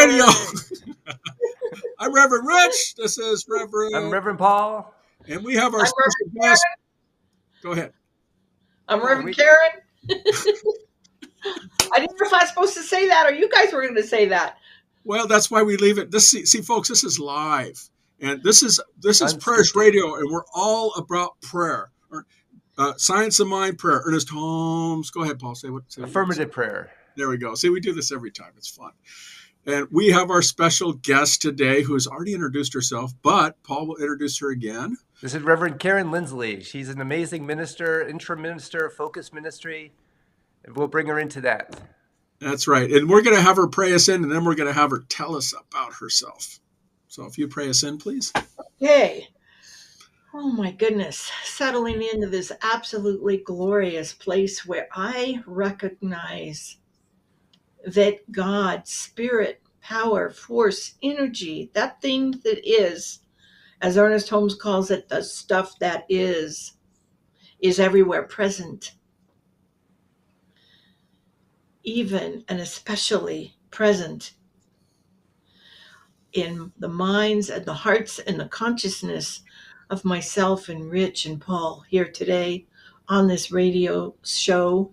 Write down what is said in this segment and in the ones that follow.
Radio. Yay! I'm Reverend Rich. This is I'm Reverend, Reverend Paul. and we have our I'm special Reverend guest. Karen. Go ahead. I'm Oh, Reverend Karen. I didn't know if I was supposed to say that or you guys were going to say that. Well, that's why we leave it. See, folks, this is live, and this is Prayers Unscripted. Radio, and we're all about prayer. Science of Mind Prayer. Ernest Holmes. Go ahead, Paul. Say what. Affirmative prayer. There we go. See, we do this every time. It's fun. And we have our special guest today who has already introduced herself, but Paul will introduce her again. This is Reverend Karen Linsley. She's an amazing minister, interim minister, focus ministry, and we'll bring her into that. That's right. And we're going to have her pray us in, and then we're going to have her tell us about herself. So if you pray us in, please. Okay. Oh my goodness. Settling into this absolutely glorious place where I recognize that God, spirit, power, force, energy, that thing that is, as Ernest Holmes calls it, the stuff that is everywhere present, even and especially present in the minds and the hearts and the consciousness of myself and Rich and Paul here today on this radio show.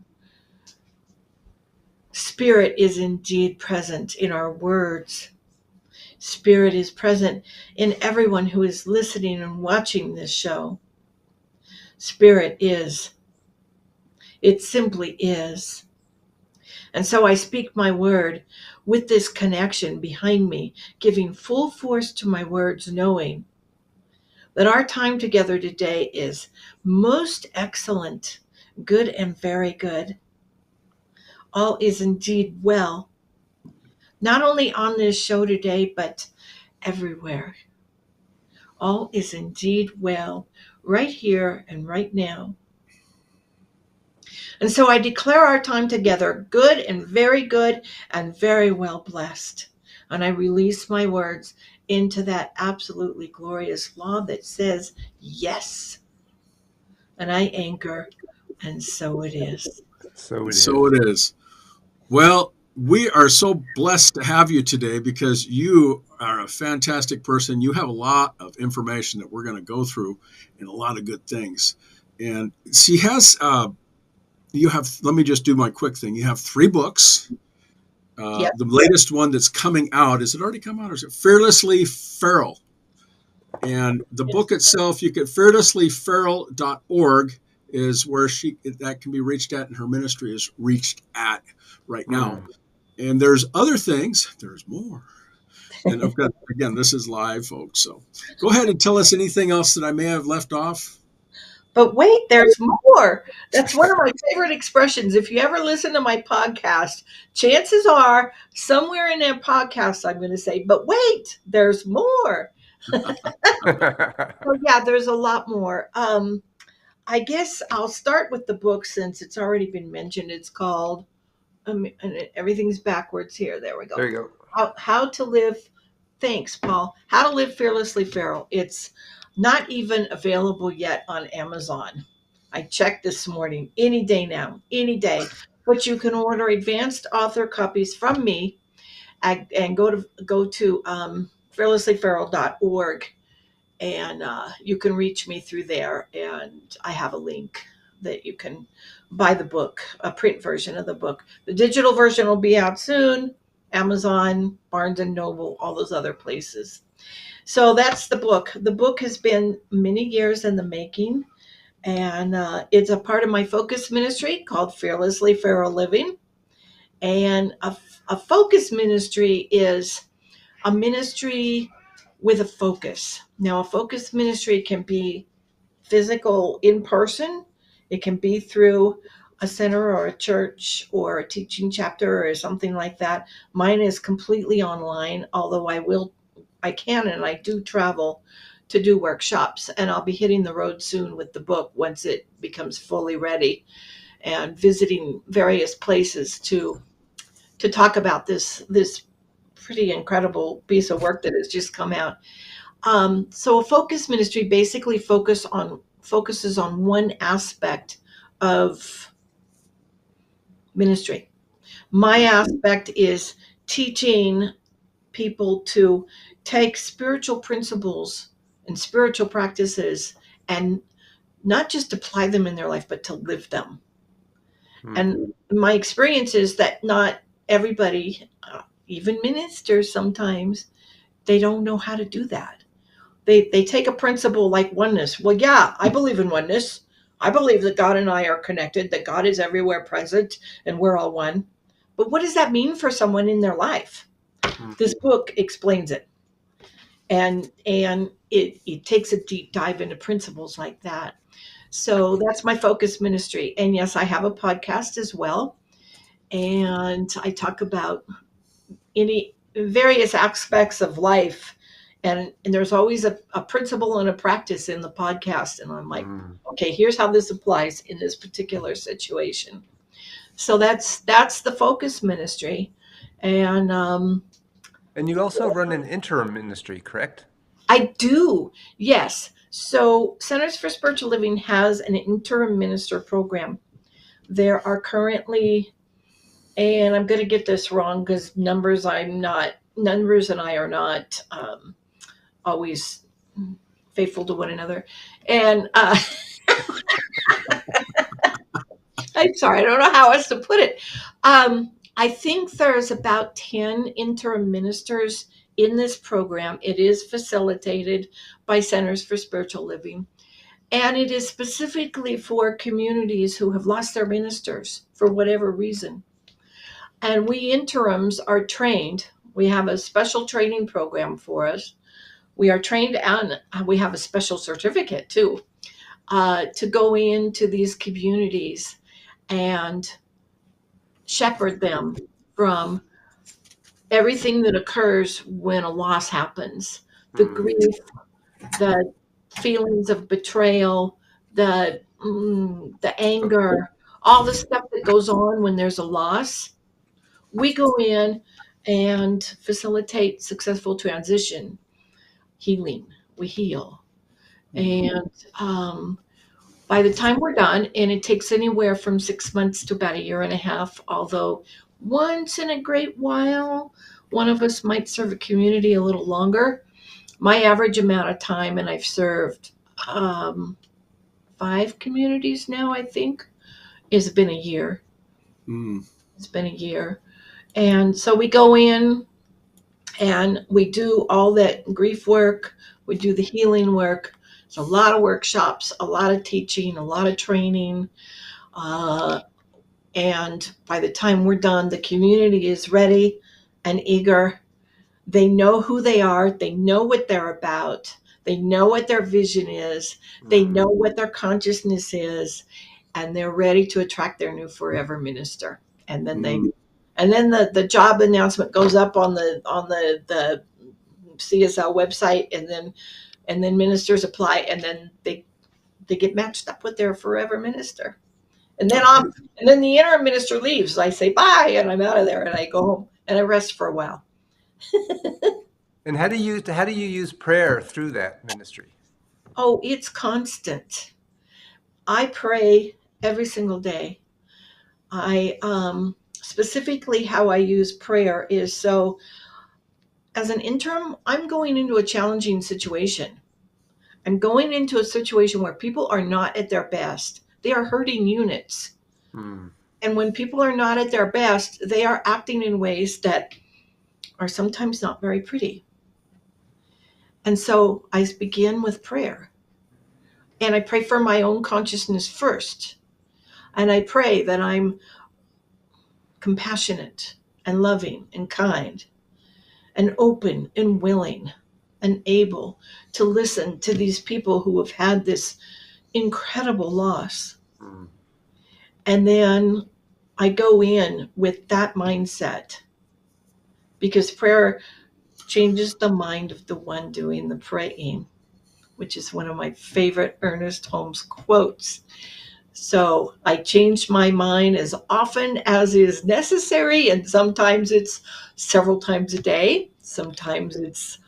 Spirit is indeed present in our words. Spirit is present in everyone who is listening and watching this show. Spirit is. It simply is. And so I speak my word with this connection behind me, giving full force to my words, knowing that our time together today is most excellent, good and very good. All is indeed well, not only on this show today, but everywhere. All is indeed well, right here and right now. And so I declare our time together good and very well blessed. And I release my words into that absolutely glorious law that says yes. And I anchor, and so it is. So it is. Well, we are so blessed to have you today because you are a fantastic person. You have a lot of information that we're going to go through and a lot of good things. And she has, let me just do my quick thing. You have 3 books. Yep. The latest one that's coming out, is it already come out or is it Fearlessly Feral? And the book itself, you can fearlesslyferal.org is where that can be reached at, and her ministry is reached at right now. And there's other things. There's more. And again, this is live, folks. So go ahead and tell us anything else that I may have left off. But wait, there's more. That's one of my favorite expressions. If you ever listen to my podcast, chances are somewhere in that podcast, I'm going to say, but wait, there's more. So yeah, there's a lot more. I guess I'll start with the book since it's already been mentioned. It's called, and everything's backwards here. There we go. There you go. How to live. Thanks, Paul. How to Live Fearlessly Feral. It's not even available yet on Amazon. I checked this morning. Any day now, any day. But you can order advanced author copies from me and go to fearlesslyferal.org, and you can reach me through there. And I have a link that you can buy the book, a print version of the book. The digital version will be out soon. Amazon, Barnes and Noble, all those other places. So that's the book. The book has been many years in the making, and it's a part of my focus ministry called Fearlessly Feral Living. And a focus ministry is a ministry with a focus. Now, a focus ministry can be physical in person. It can be through a center or a church or a teaching chapter or something like that. Mine is completely online, although I can and I do travel to do workshops, and I'll be hitting the road soon with the book once it becomes fully ready, and visiting various places to talk about this pretty incredible piece of work that has just come out. So a focus ministry basically focuses on one aspect of ministry. My aspect is teaching people to take spiritual principles and spiritual practices and not just apply them in their life, but to live them. Hmm. And my experience is that not everybody, even ministers sometimes, they don't know how to do that. They take a principle like oneness. Well, yeah, I believe in oneness. I believe that God and I are connected, that God is everywhere present, and we're all one. But what does that mean for someone in their life? Hmm. This book explains it. And it takes a deep dive into principles like that. So that's my focus ministry. And yes, I have a podcast as well. And I talk about any various aspects of life. And there's always a principle and a practice in the podcast. And I'm like, Hmm. okay, here's how this applies in this particular situation. So that's the focus ministry. And And you also run an interim ministry, correct? I do, yes. So Centers for Spiritual Living has an interim minister program. There are currently, and I'm going to get this wrong because numbers and I are not always faithful to one another. And I'm sorry, I don't know how else to put it. I think there's about 10 interim ministers in this program. It is facilitated by Centers for Spiritual Living. And it is specifically for communities who have lost their ministers for whatever reason. And we interims are trained. We have a special training program for us. We are trained and we have a special certificate too to go into these communities and shepherd them from everything that occurs when a loss happens, the Hmm. grief, the feelings of betrayal, the anger, all the stuff that goes on when there's a loss. We go in and facilitate successful transition, healing. We heal, and by the time we're done, and it takes anywhere from 6 months to about a year and a half, although once in a great while, one of us might serve a community a little longer. My average amount of time, and I've served um, 5 communities now, I think, has been a year. Mm. It's been a year. And so we go in and we do all that grief work, we do the healing work. It's a lot of workshops, a lot of teaching, a lot of training. Uh, and by the time we're done, the community is ready and eager. They know who they are, they know what they're about, they know what their vision is, they Hmm. know what their consciousness is, and they're ready to attract their new forever minister. And then they Mm. and then the job announcement goes up on the CSL website, and then ministers apply, and then they get matched up with their forever minister. And then Okay. and then the interim minister leaves. I say bye, and I'm out of there, and I go home and I rest for a while. And how do you use prayer through that ministry? Oh, it's constant. I pray every single day. I specifically how I use prayer is so as an interim, I'm going into a challenging situation. I'm going into a situation where people are not at their best. They are hurting units. Hmm. And when people are not at their best, they are acting in ways that are sometimes not very pretty. And so I begin with prayer. And I pray for my own consciousness first. And I pray that I'm compassionate and loving and kind and open and willing and able to listen to these people who have had this incredible loss. Hmm. And then I go in with that mindset because prayer changes the mind of the one doing the praying, which is one of my favorite Ernest Holmes quotes. So I change my mind as often as is necessary, and sometimes it's several times a day. Sometimes it's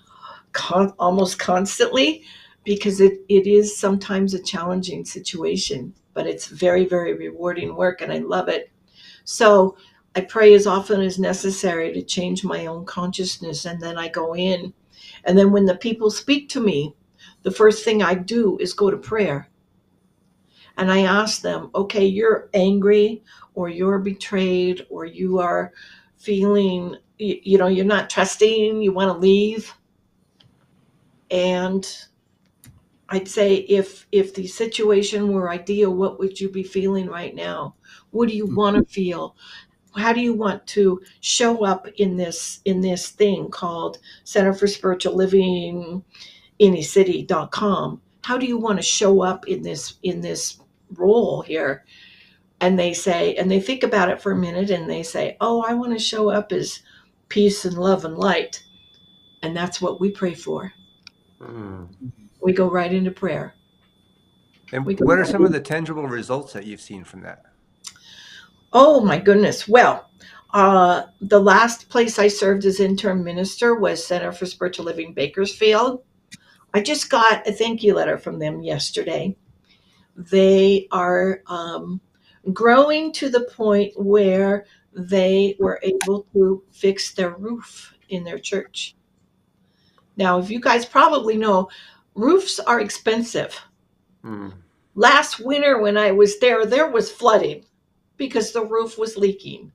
almost constantly because it is sometimes a challenging situation, but it's very, very rewarding work and I love it. So I pray as often as necessary to change my own consciousness, and then I go in. And then when the people speak to me, the first thing I do is go to prayer. And I ask them, okay, you're angry, or you're betrayed, or you are feeling, you're not trusting, you want to leave. And I'd say, if the situation were ideal, what would you be feeling right now? What do you want to feel? How do you want to show up in this thing called Center for Spiritual Living, anycity.com? How do you want to show up in this role here? And they think about it for a minute, and they say, oh, I want to show up as peace and love and light. And that's what we pray for. Mm. We go right into prayer. And We go what are right some of in. the tangible results that you've seen from that? Oh my goodness. Well, the last place I served as interim minister was Center for Spiritual Living Bakersfield. I just got a thank you letter from them yesterday. They are growing to the point where they were able to fix their roof in their church. Now, if you guys probably know, roofs are expensive. Mm. Last winter when I was there was flooding because the roof was leaking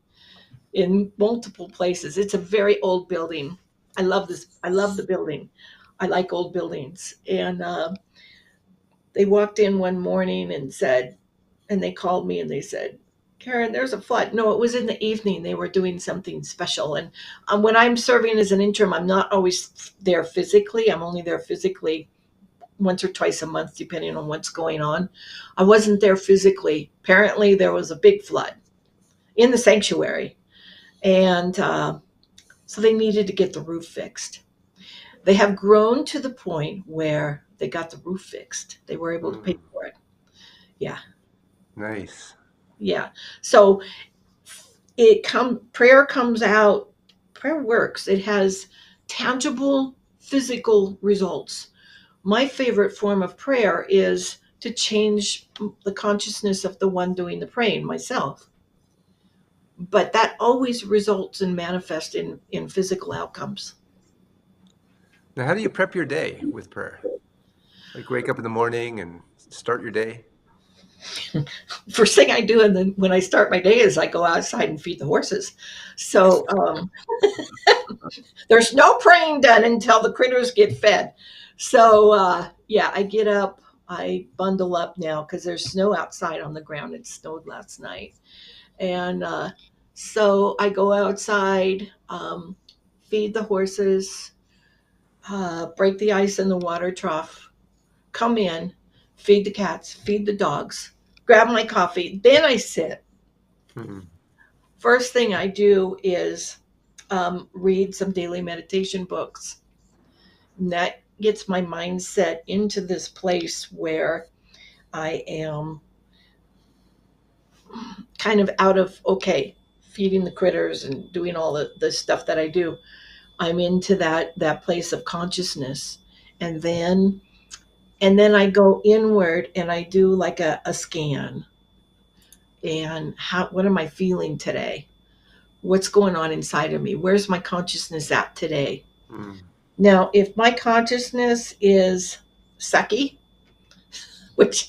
in multiple places. It's a very old building. I love this. I love the building. I like old buildings. And they walked in one morning and they called me and they said, Karen, there's a flood. No, it was in the evening. They were doing something special. And when I'm serving as an interim, I'm not always there physically. I'm only there physically once or twice a month, depending on what's going on. I wasn't there physically. Apparently, there was a big flood in the sanctuary. And so they needed to get the roof fixed. They have grown to the point where they got the roof fixed. They were able to pay Mm. for it. Yeah, Nice. yeah. So prayer comes out. Prayer works. It has tangible physical results. My favorite form of prayer is to change the consciousness of the one doing the praying, myself. But that always results and manifests in physical outcomes. Now, how do you prep your day with prayer? Like wake up in the morning and start your day? First thing I do, and then when I start my day, is I go outside and feed the horses. So there's no praying done until the critters get fed. So yeah, I get up, I bundle up now because there's snow outside on the ground. It snowed last night, and so I go outside, feed the horses, break the ice in the water trough, come in, feed the cats, feed the dogs, grab my coffee, then I sit. Mm. First thing I do is read some daily meditation books. And that gets my mindset into this place where I am kind of out of, okay, feeding the critters and doing all the stuff that I do. I'm into that place of consciousness. And then I go inward and I do like a scan. And what am I feeling today? What's going on inside of me? Where's my consciousness at today? Mm. Now, if my consciousness is sucky, which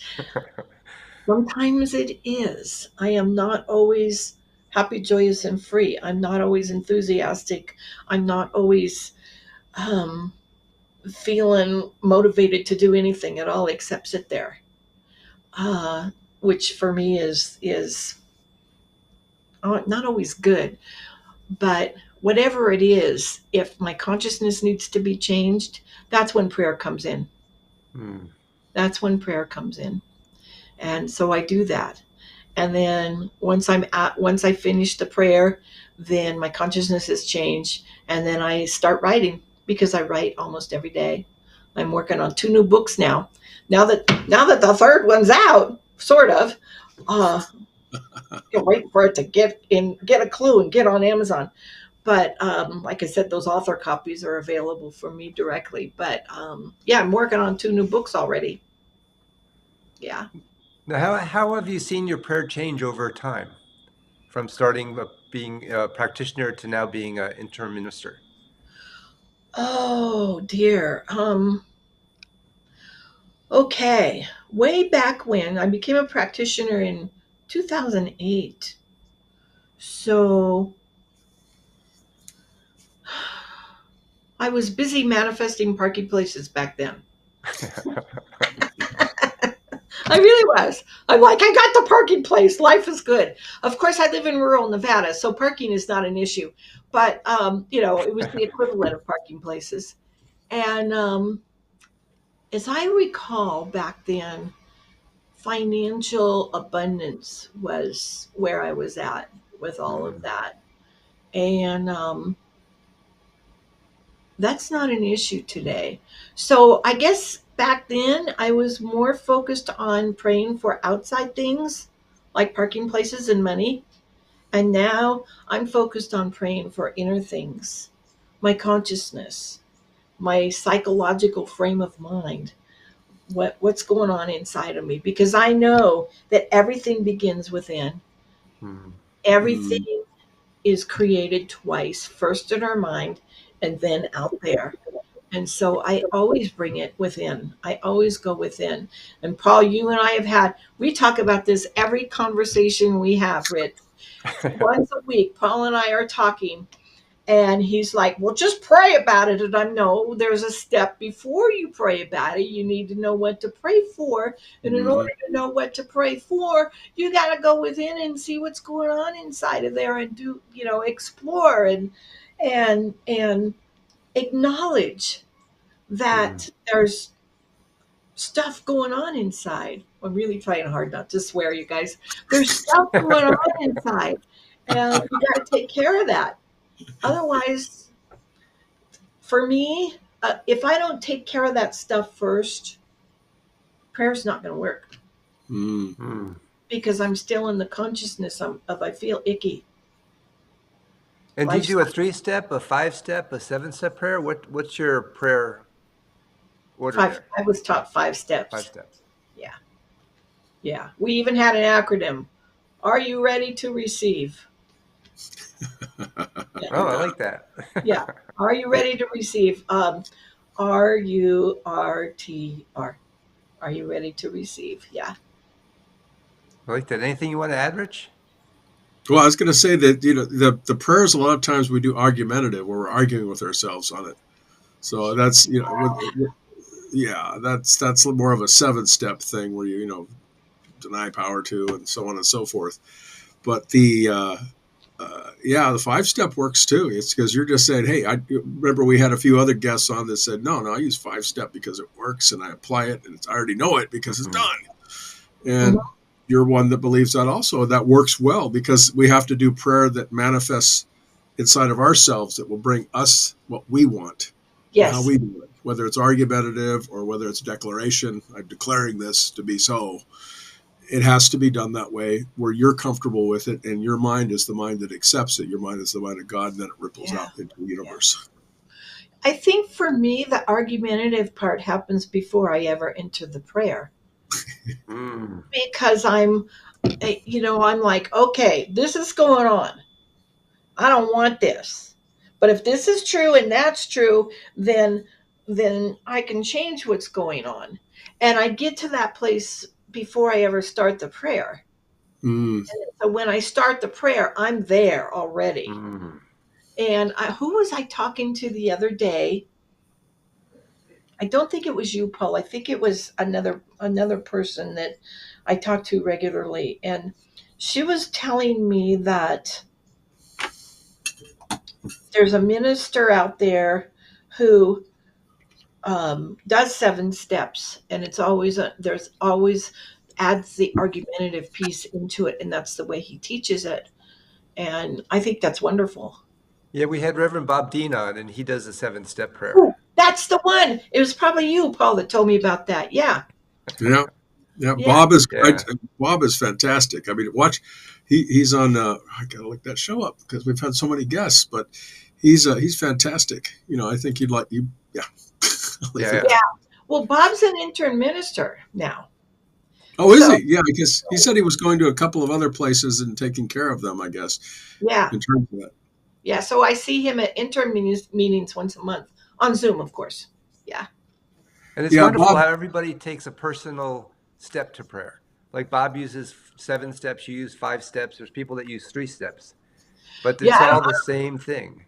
sometimes it is, I am not always happy, joyous, and free. I'm not always enthusiastic. I'm not always um, feeling motivated to do anything at all except sit there, uh, which for me is not always good. But whatever it is, if my consciousness needs to be changed, that's when prayer comes in. Mm. That's when prayer comes in. And so I do that. And then once I finish the prayer, then my consciousness has changed. And then I start writing because I write almost every day. I'm working on 2 new books now. Now that the third one's out, sort of. Uh, Can't wait for it to get a clue and get on Amazon. But like I said, those author copies are available for me directly. But yeah, I'm working on 2 new books already. Yeah. Now, how have you seen your prayer change over time? from starting being a practitioner to now being an interim minister? Oh dear. Okay. Way back when I became a practitioner in 2008. So I was busy manifesting parking places back then. I really was. I'm like, I got the parking place. Life is good. Of course, I live in rural Nevada, so parking is not an issue. But it was the equivalent of parking places. And as I recall back then, financial abundance was where I was at with all of Mm, that. And that's not an issue today. So I guess back then I was more focused on praying for outside things like parking places and money. And now I'm focused on praying for inner things, my consciousness, my psychological frame of mind, what's going on inside of me, because I know that everything begins within. mm, Everything Mm, is created twice, first in our mind and then out there. And so I always bring it within. I always go within. And Paul, you and I we talk about this every conversation we have, Rich. Once a week, Paul and I are talking, and he's like, well, just pray about it. And I know there's a step before you pray about it. You need to know what to pray for. And in mhm, order to know what to pray for, you got to go within and see what's going on inside of there and explore and acknowledge mm. that there's stuff going on inside. I'm really trying hard not to swear, you guys. There's stuff going on inside, and you got to take care of that. Otherwise, for me, if I don't take care of that stuff first, prayer's not going to work mm. Mm. because I'm still in the consciousness of I feel icky. And do you Life's do a 3-step, a 5-step, a 7-step prayer? What's your prayer order five. there? I was taught 5 5 steps. steps. Yeah, yeah. We even had an acronym. Are you ready to receive? Oh, I And like that. yeah, are you ready to receive? RURTR. Are you ready to receive? Yeah. I like that. Anything you want to add, Rich? Well, I was going to say that the prayers a lot of times we do argumentative, where we're arguing with ourselves on it. So that's yeah, that's more of a 7-step thing where you deny power to and so on and so forth. But the 5-step works too. It's because you're just saying, hey, I remember we had a few other guests on that said, no, I use 5-step because it works and I apply it and I already know it because it's Mm, done. Mhm. And you're one that believes that also. That works well because we have to do prayer that manifests inside of ourselves that will bring us what we want and how Yes. we do it, whether it's argumentative or whether it's declaration. I'm declaring this to be so. It has to be done that way where you're comfortable with it and your mind is the mind that accepts it. Your mind is the mind of God, and then it ripples Yeah. out into the Yeah. universe. I think for me, the argumentative part happens before I ever enter the prayer mm, because I'm like, okay, this is going on. I don't want this. But if this is true and that's true, then I can change what's going on. And I get to that place before I ever start the prayer. Mm, So when I start the prayer, I'm there already. mm. And who was I talking to the other day? I don't think it was you, Paul. I think it was another person that I talk to regularly, and she was telling me that there's a minister out there who does 7 steps, and there's always adds the argumentative piece into it, and that's the way he teaches it, and I think that's wonderful. Yeah, we had Reverend Bob Dean on, and he does a 7-step prayer. Oh, that's the one. It was probably you, Paul, that told me about that. Yeah, yeah, yeah. yeah, Yeah. Bob is fantastic. I mean, watch. He's on. I gotta look that show up because we've had so many guests, but he's fantastic. I think you'd like you. Yeah, I'll leave Yeah, it yeah. at yeah. Well, Bob's an intern minister now. Oh, is So he? Yeah, because he said he was going to a couple of other places and taking care of them, I guess, yeah, in terms of that. yeah. So I see him at intern meetings once a month on Zoom, of course. Yeah, And it's Yeah, wonderful Bob, how everybody takes a personal step to prayer. Like Bob uses 7 steps, you use 5 steps. There's people that use 3 steps, but yeah. it's all the same thing.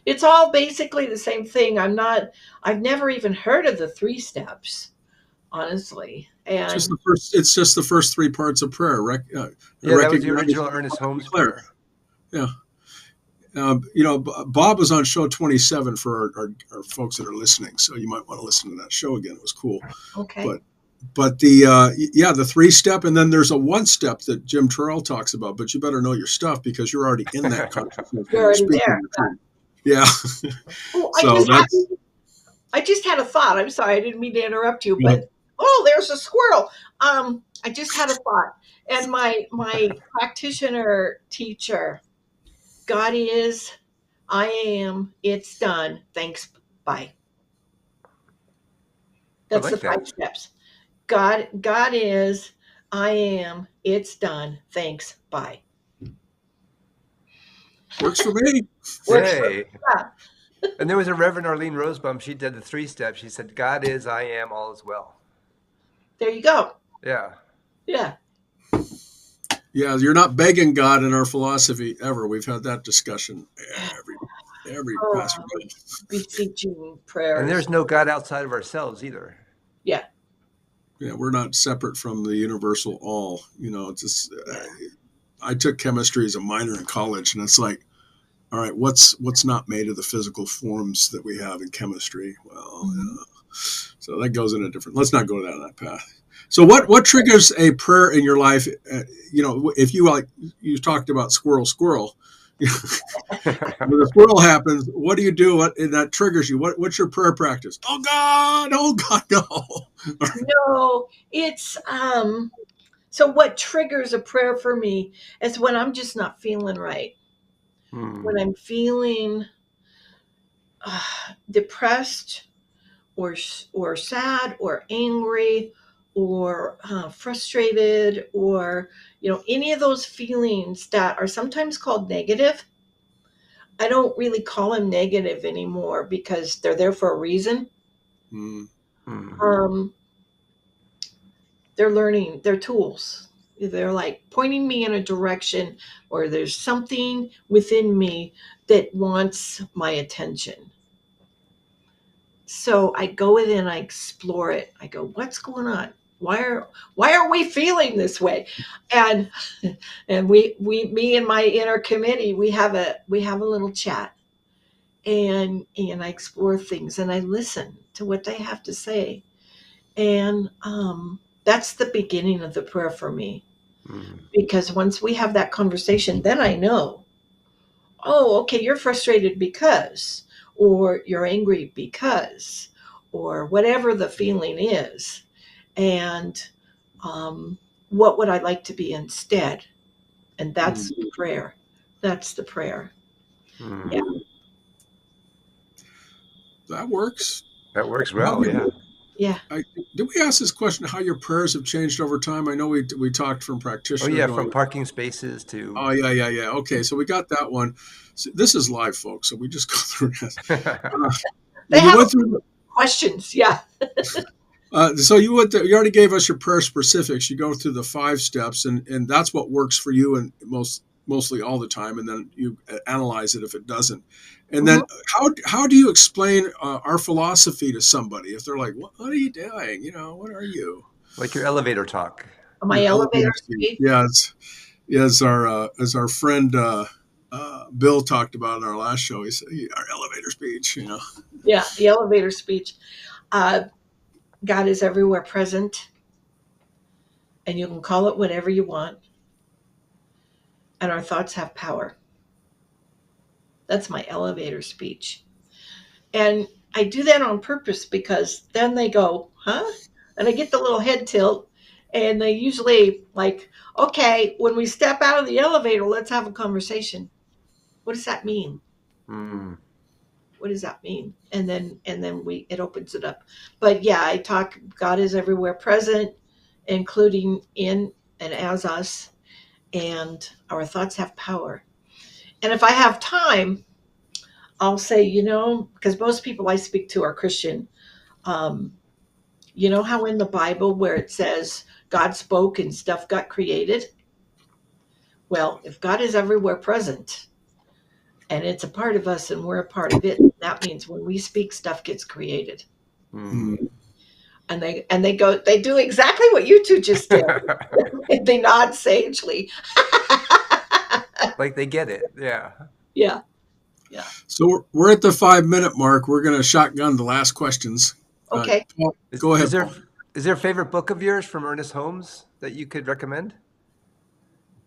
It's all basically the same thing. I've never even heard of the three steps, honestly. just And the first. It's just the first three parts of prayer. Yeah, that was the Recognize, original Ernest Holmes declare. prayer. Yeah. Bob was on show 27 for our folks that are listening, so you might want to listen to that show again. It was cool. okay. But the 3 step, and then there's a 1 step that Jim Terrell talks about. But you better know your stuff because you're already in that consciousness You're when you're already speaking there. the truth. Yeah. Oh, So that's I just had a thought. I'm sorry, I didn't mean to interrupt you, yeah. but oh, there's a squirrel. I just had a thought. And my practitioner teacher, God is, I am, it's done. Thanks. Bye. I That's the like five that. steps. God is, I am, it's done. Thanks. Bye. Works for me. Works for Yay. yeah. And there was a Reverend Arlene Rosebum. She did the 3 steps. She said, God is, I am, all is well. There you go. Yeah. Yeah. Yeah, you're not begging God in our philosophy ever. We've had that discussion every pastor. Oh, beseeching And prayers. there's no God outside of ourselves either. Yeah. Yeah, we're not separate from the universal all. It's just, Yeah. I took chemistry as a minor in college, and it's like, all right, what's not made of the physical forms that we have in chemistry? Well, Mhm. so that goes in a different. Let's not go down that path. So what triggers a prayer in your life? If you talked about squirrel. When the squirrel happens, what do you do? What and that triggers you? What's your prayer practice? Oh God, no. No, it's so what triggers a prayer for me is when I'm just not feeling right. Hmm. When I'm feeling depressed or sad or angry or frustrated or any of those feelings that are sometimes called negative. I don't really call them negative anymore because they're there for a reason. Mm, Hmm. Um, they're learning, they're tools. They're like pointing me in a direction, or there's something within me that wants my attention. So I go within, I explore it. I go, what's going on? Why are we feeling this way? And and me and my inner committee, we have a little chat, and I explore things and I listen to what they have to say. And that's the beginning of the prayer for me, Hmm. because once we have that conversation, then I know, oh, okay, you're frustrated because, or you're angry because, or whatever the feeling is. And um, what would I like to be instead? And that's mm. the prayer. That's the prayer. Hmm. Yeah. That works. That works How well. do Yeah. Yeah. did we ask this question? How your prayers have changed over time? I know we talked from Oh, practitioner yeah. From going. parking spaces to. Oh yeah. Okay, so we got that one. So this is live, folks. So we just go through this. Uh, They when you have went through, questions. Yeah. so you already gave us your prayer specifics. You go through the 5 steps, and that's what works for you, and mostly all the time. And then you analyze it if it doesn't. And then Mhm. how do you explain our philosophy to somebody if they're like, what are you doing? What are you? Like your elevator talk. My Your elevator elevator speech. speech. Yeah, as our friend Bill talked about in our last show. He said our elevator speech. Yeah, the elevator speech. Uh, God is everywhere present, and you can call it whatever you want, and our thoughts have power. That's my elevator speech. And I do that on purpose because then they go, huh? And I get the little head tilt, and they usually like, okay, when we step out of the elevator, let's have a conversation. What does that mean? Hmm. What does that mean? And then we it opens it up. But yeah, I talk, God is everywhere present, including in and as us, and our thoughts have power. And if I have time, I'll say, because most people I speak to are Christian. Um, you know how in the Bible where it says God spoke and stuff got created? Well, if God is everywhere present and it's a part of us and we're a part of it, that means when we speak, stuff gets created. Mm. They do exactly what you two just did. They nod sagely. Like they get it. Yeah. Yeah, yeah. So we're at the 5 minute mark. We're going to shotgun the last questions. Okay. Paul, Is, go is ahead, there Paul. is there a favorite book of yours from Ernest Holmes that you could recommend?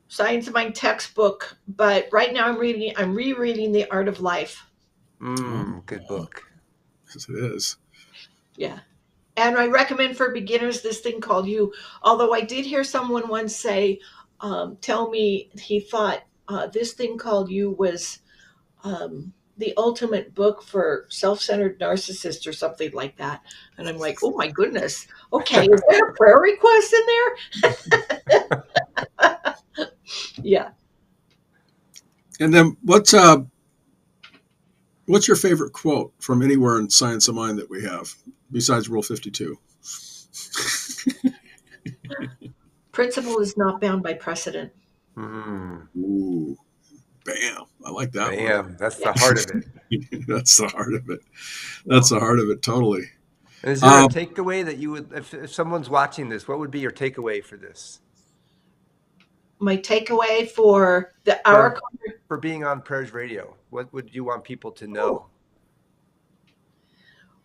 Science of Mind textbook, but right now I'm rereading The Art of Life. Good Oh, book. yes, it is. Yeah. And I recommend for beginners this thing called You. Although I did hear someone once say, tell me he thought this thing called You was the ultimate book for self-centered narcissists or something like that. And I'm like, oh my goodness. Okay, is there a prayer request in there? Yeah. And then what's your favorite quote from anywhere in Science of Mind that we have besides Rule 52? Principle is not bound by precedent. Mm. Ooh, bam! I like that one. Bam. That's Yeah. the heart of it. That's the heart of it. Yeah. That's the heart of it. Totally. And is there a takeaway that you would, if someone's watching this, what would be your takeaway for this? My takeaway for the hour. For being on Prayers Radio, what would you want people to know?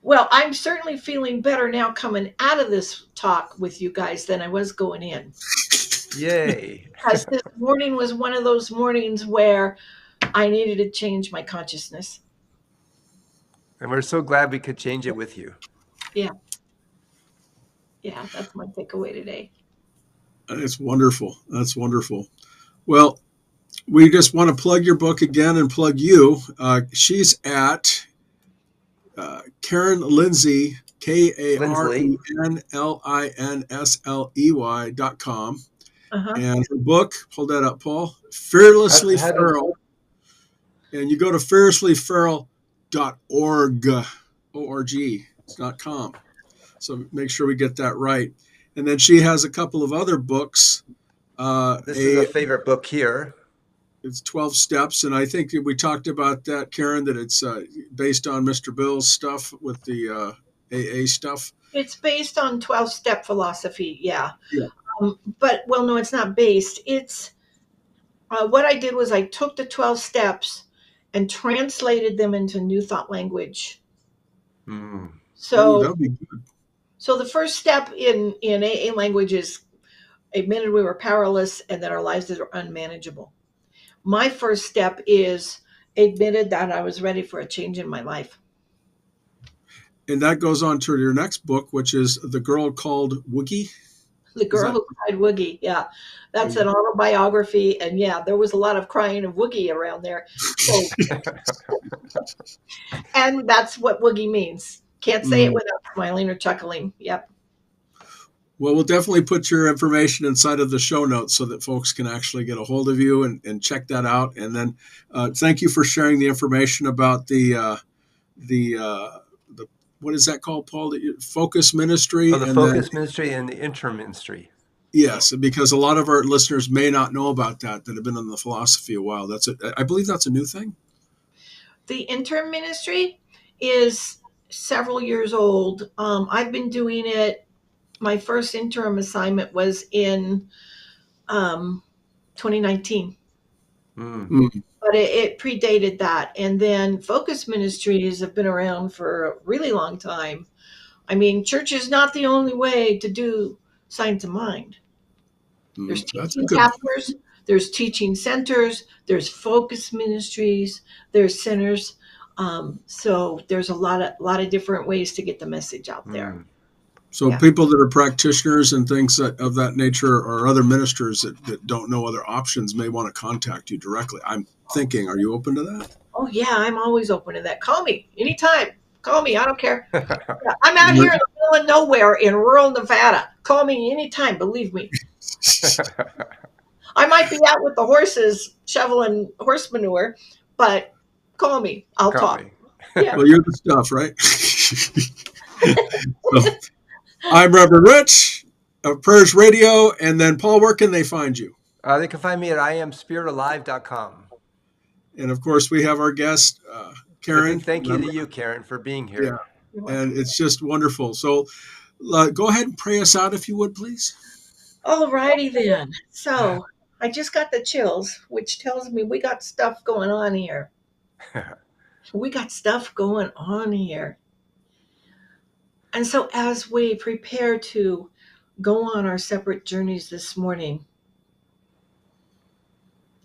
Well, I'm certainly feeling better now coming out of this talk with you guys than I was going in. Yay. Because this morning was one of those mornings where I needed to change my consciousness. And we're so glad we could change it with you. Yeah. Yeah, that's my takeaway today. It's wonderful. That's wonderful. Well, we just want to plug your book again and plug you. She's at Karen Linsley, KarenLinsley.com. And her book, hold that up, Paul, Fearlessly Feral. And you go to fearlesslyferal.org, O-R-G, it's .com. So make sure we get that right. And then she has a couple of other books. This is a favorite book here. It's 12 steps. And I think we talked about that, Karen, that it's based on Mr. Bill's stuff with the AA stuff. It's based on 12-step philosophy, yeah. Yeah. But, well, no, it's not based. It's what I did was I took the 12 steps and translated them into new thought language. So, that'd be good. So the first step in AA language is admitted we were powerless and that our lives are unmanageable. My first step is admitted that I was ready for a change in my life. And that goes on to your next book, which is The Girl Called Woogie. The Girl Who Cried Woogie, yeah. That's an autobiography, and yeah, there was a lot of crying of Woogie around there. So, and that's what Woogie means. Can't say it without smiling or chuckling. Yep. Well, we'll definitely put your information inside of the show notes so that folks can actually get a hold of you and check that out. And then thank you for sharing the information about the what is that called, Paul? The Focus Ministry. The Focus Ministry and the Interim Ministry. Yes, because a lot of our listeners may not know about that have been in the philosophy a while. I believe that's a new thing. The Interim Ministry is several years old. I've been doing it. My first interim assignment was in 2019. But it predated that. And then focus ministries have been around for a really long time. I mean, church is not the only way to do Science of Mind. There's teaching chapters, there's teaching centers, there's focus ministries, there's centers. So there's a lot of different ways to get the message out there. So people that are practitioners and things of that nature, or other ministers that don't know other options, may want to contact you directly. I'm thinking, are you open to that? Oh, yeah, I'm always open to that. Call me anytime. Call me. I don't care. I'm out here in the middle of nowhere in rural Nevada. Call me anytime, believe me. I might be out with the horses shoveling horse manure, but call me. I'll Call talk. me. Yeah. Well, you're the stuff, right? So, I'm Reverend Rich of Prayers Radio. And then, Paul, where can they find you? They can find me at iamspiritalive.com. And of course, we have our guest, Karen. Big thank you to you, Karen, for being Yeah. here. And it's just wonderful. So go ahead and pray us out if you would, please. All righty then. So I just got the chills, which tells me we got stuff going on here. We got stuff going on here. And so as we prepare to go on our separate journeys this morning,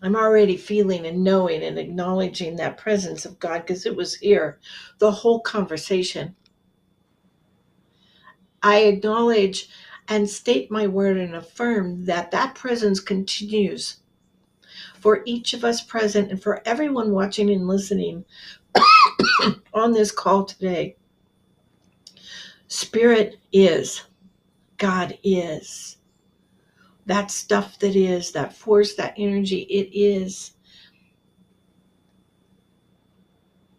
I'm already feeling and knowing and acknowledging that presence of God because it was here the whole conversation. I acknowledge and state my word and affirm that that presence continues for each of us present and for everyone watching and listening on this call today. Spirit is, God is. That stuff that is, that force, that energy, it is.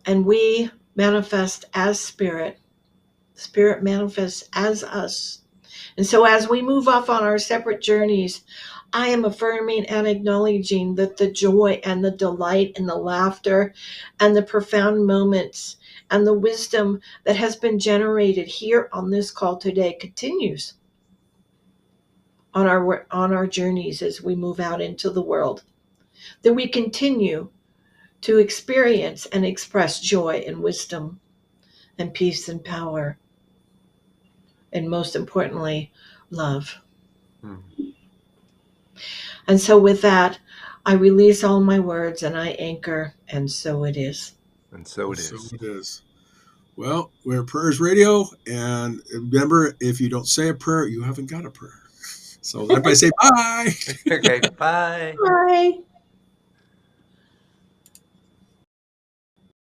And we manifest as spirit. Spirit manifests as us. And so as we move off on our separate journeys, I am affirming and acknowledging that the joy and the delight and the laughter and the profound moments and the wisdom that has been generated here on this call today continues on our journeys as we move out into the world. That we continue to experience and express joy and wisdom and peace and power. And most importantly, love. And so with that, I release all my words and I anchor, and so it is. And so it is. So it is. Well, we're Prayers Radio, and remember, if you don't say a prayer, you haven't got a prayer. So everybody say bye. Okay, bye. Bye.